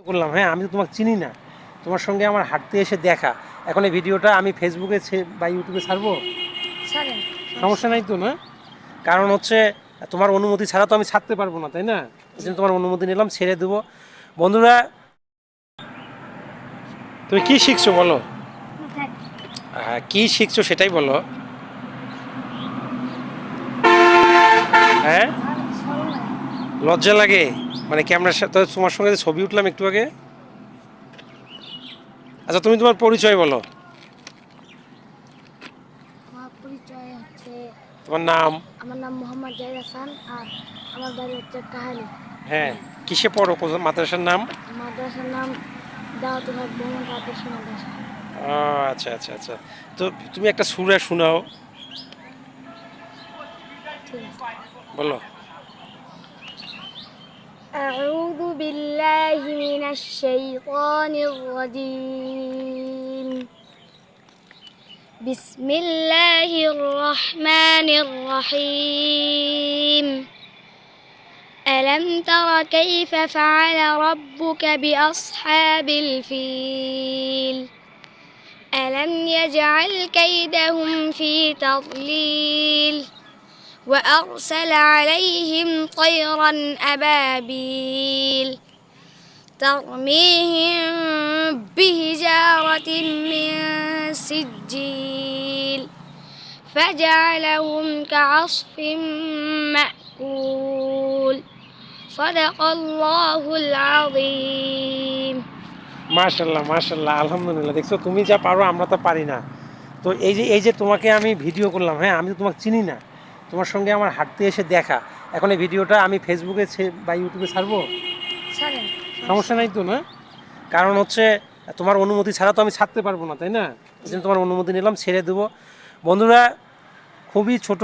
করলাম, হ্যাঁ আমি তো তোমাকে চিনি না, তোমার সঙ্গে আমার হাঁটতে এসে দেখা। এখন এই ভিডিওটা আমি ফেসবুকে বা ইউটিউবে ছাড়বো? ছাড়েন, সমস্যা নাই তো না? কারণ হচ্ছে তোমার অনুমতি ছাড়া তো আমি ছাড়তে পারবো না, তাই না? এই জন্য তোমার অনুমতি নিলাম, ছেড়ে দেবো। বন্ধুরা, তুমি কি শিখছো বলো? হ্যাঁ, কি শিখছো সেটাই বলো। হ্যাঁ, লজ্জা লাগে? মানে ক্যামেরার সাথে তোমার সঙ্গে যে ছবি উঠলাম একটু আগে। আচ্ছা, তুমি তোমার পরিচয় বলো। আমার পরিচয় হচ্ছে, তোমার নাম? আমার নাম মোহাম্মদ জাহিদ হাসান, আর আমার বাড়ি হচ্ছে কাহালি। হ্যাঁ, কিসে পড়ো? মাদ্রাসার নাম? মাদ্রাসার নাম দাওয়াতুল হক ভ্রমণ আদর্শ মাদ্রাসা। ও আচ্ছা আচ্ছা আচ্ছা। তো তুমি একটা সূরা শোনাও, ঠিক আছে। বলো। أعوذ بالله من الشيطان الرجيم. بسم الله الرحمن الرحيم. ألم تر كيف فعل ربك بأصحاب الفيل ألم يجعل كيدهم في تضليل وأرسل عليهم طيرا أبابيل ترميهم بحجارة من سجيل فجعلهم كعصف مأكول صدق الله العظيم. মাশাল্লাহ মাশাল্লাহ, আলহামদুলিল্লাহ। দেখছো, তুমি যা পারো আমরা তো পারি না। তো এই যে তোমাকে আমি ভিডিও করলাম, হ্যাঁ আমি তো তোমাকে চিনি না, তোমার সঙ্গে আমার হাঁটতে এসে দেখা। এখন এই ভিডিওটা আমি ফেসবুকে বা ইউটিউবে ছাড়বো? ছাড়েন, সমস্যা নাই তো না? কারণ হচ্ছে তোমার অনুমতি ছাড়া তো আমি ছাড়তে পারবো না, তাই না? এই জন্য তোমার অনুমতি নিলাম, ছেড়ে দেবো। বন্ধুরা, খুবই ছোট,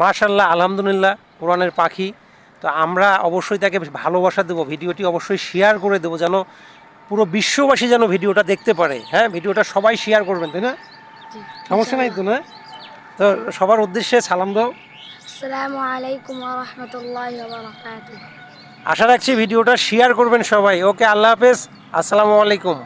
মাশাল্লাহ আলহামদুলিল্লাহ, কোরআনের পাখি। তো আমরা অবশ্যই তাকে ভালোবাসা দেবো, ভিডিওটি অবশ্যই শেয়ার করে দেবো, যেন পুরো বিশ্ববাসী যেন ভিডিওটা দেখতে পারে। হ্যাঁ, ভিডিওটা সবাই শেয়ার করবেন, তাই না? সমস্যা নাই তো না? তো সবার উদ্দেশ্যে সালাম দাও। আসসালামু আলাইকুম ওয়া রাহমাতুল্লাহি ওয়া বারাকাতুহু। আশা রাখছি ভিডিওটা শেয়ার করবেন সবাই। ওকে, আল্লাহ হাফেজ, আসসালামু আলাইকুম।